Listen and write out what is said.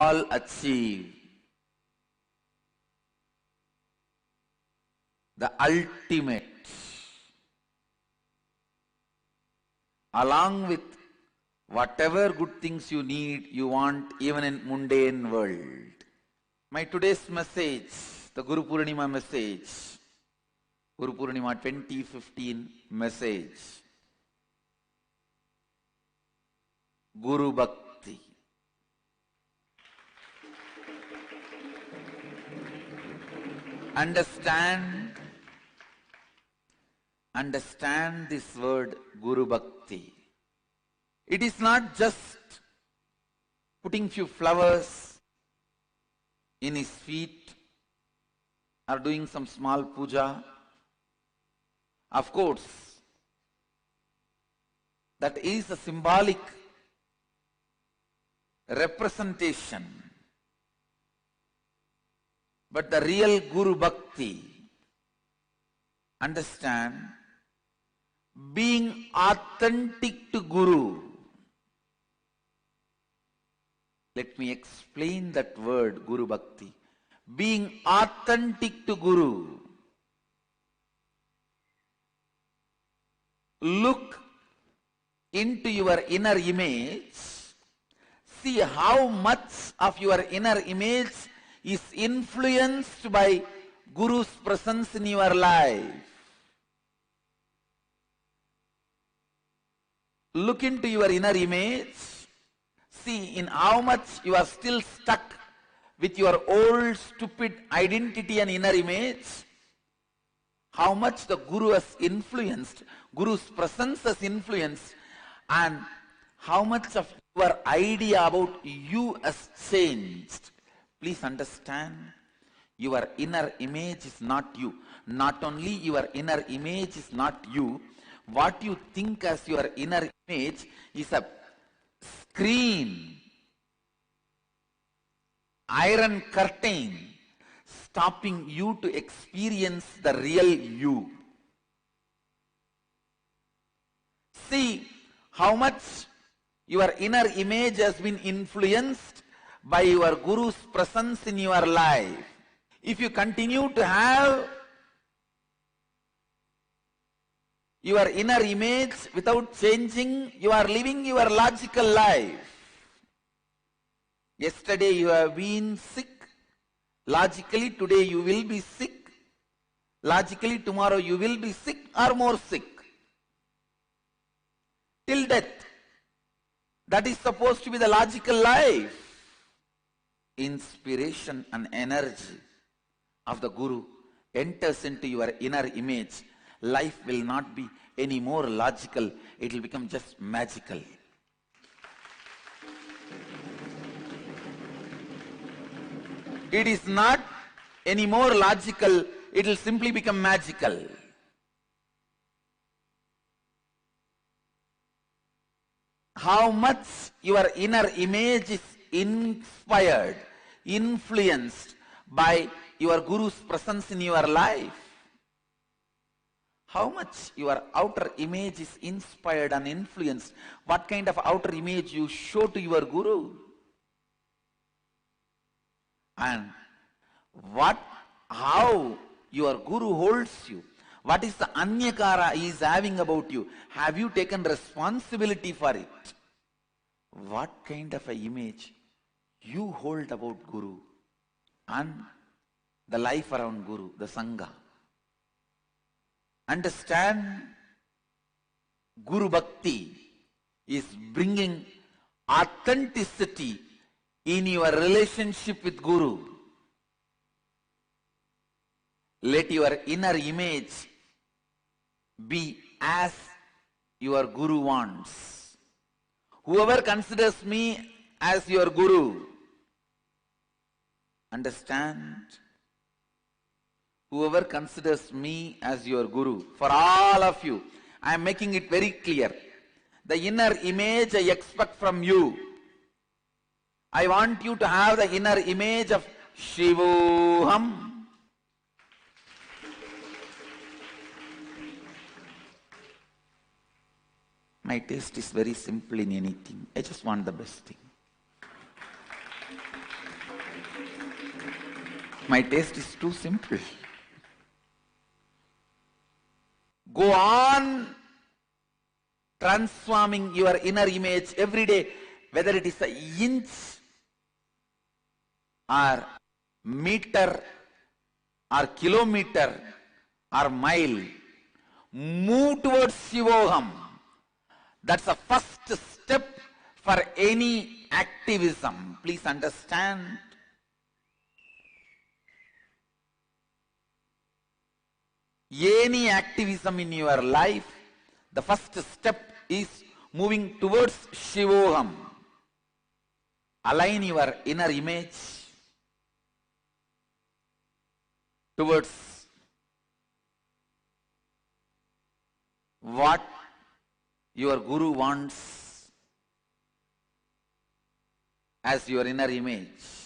all achieve the ultimate, along with whatever good things you need, you want even in mundane world. My today's message, the Guru Purnima message, Guru Purnima 2015 message, Guru Bhakti. Understand this word Guru Bhakti. It is not just putting few flowers in his feet or doing some small puja. Of course, that is a symbolic representation. But the real Guru Bhakti, understand, being authentic to Guru. Let me explain that word, Guru Bhakti. Being authentic to Guru. Look into your inner image. See how much of your inner image is influenced by Guru's presence in your life. Look into your inner image. See in how much you are still stuck with your old stupid identity and inner image. How much the Guru has influenced, Guru's presence has influenced, and how much of your idea about you has changed. Please understand, your inner image is not you. Not only your inner image is not you, what you think as your inner image is a screen, iron curtain, stopping you to experience the real you. See how much your inner image has been influenced by your Guru's presence in your life. If you continue to have your inner image without changing, you are living your logical life. Yesterday you have been sick. Logically today you will be sick. Logically tomorrow you will be sick or more sick. Till death. That is supposed to be the logical life. Inspiration and energy of the Guru enters into your inner image. Life will not be any more logical. It will become just magical. It is not any more logical. It will simply become magical. How much your inner image is inspired, influenced by your Guru's presence in your life. How much your outer image is inspired and influenced. What kind of outer image you show to your Guru. And how your Guru holds you. What is the anyakara he is having about you? Have you taken responsibility for it? What kind of an image you hold about Guru and the life around Guru, the Sangha. Understand, Guru Bhakti is bringing authenticity in your relationship with Guru. Let your inner image be as your Guru wants. Whoever considers me as your Guru, understand, whoever considers me as your Guru, for all of you, I am making it very clear. The inner image I expect from you. I want you to have the inner image of Shivoham. My taste is very simple in anything. I just want the best thing. My taste is too simple. Go on transforming your inner image every day, whether it is an inch or meter or kilometer or mile. Move towards Shivoham. That's the first step for any activism. Please understand. Any activism in your life, the first step is moving towards Shivoham. Align your inner image towards what your Guru wants as your inner image.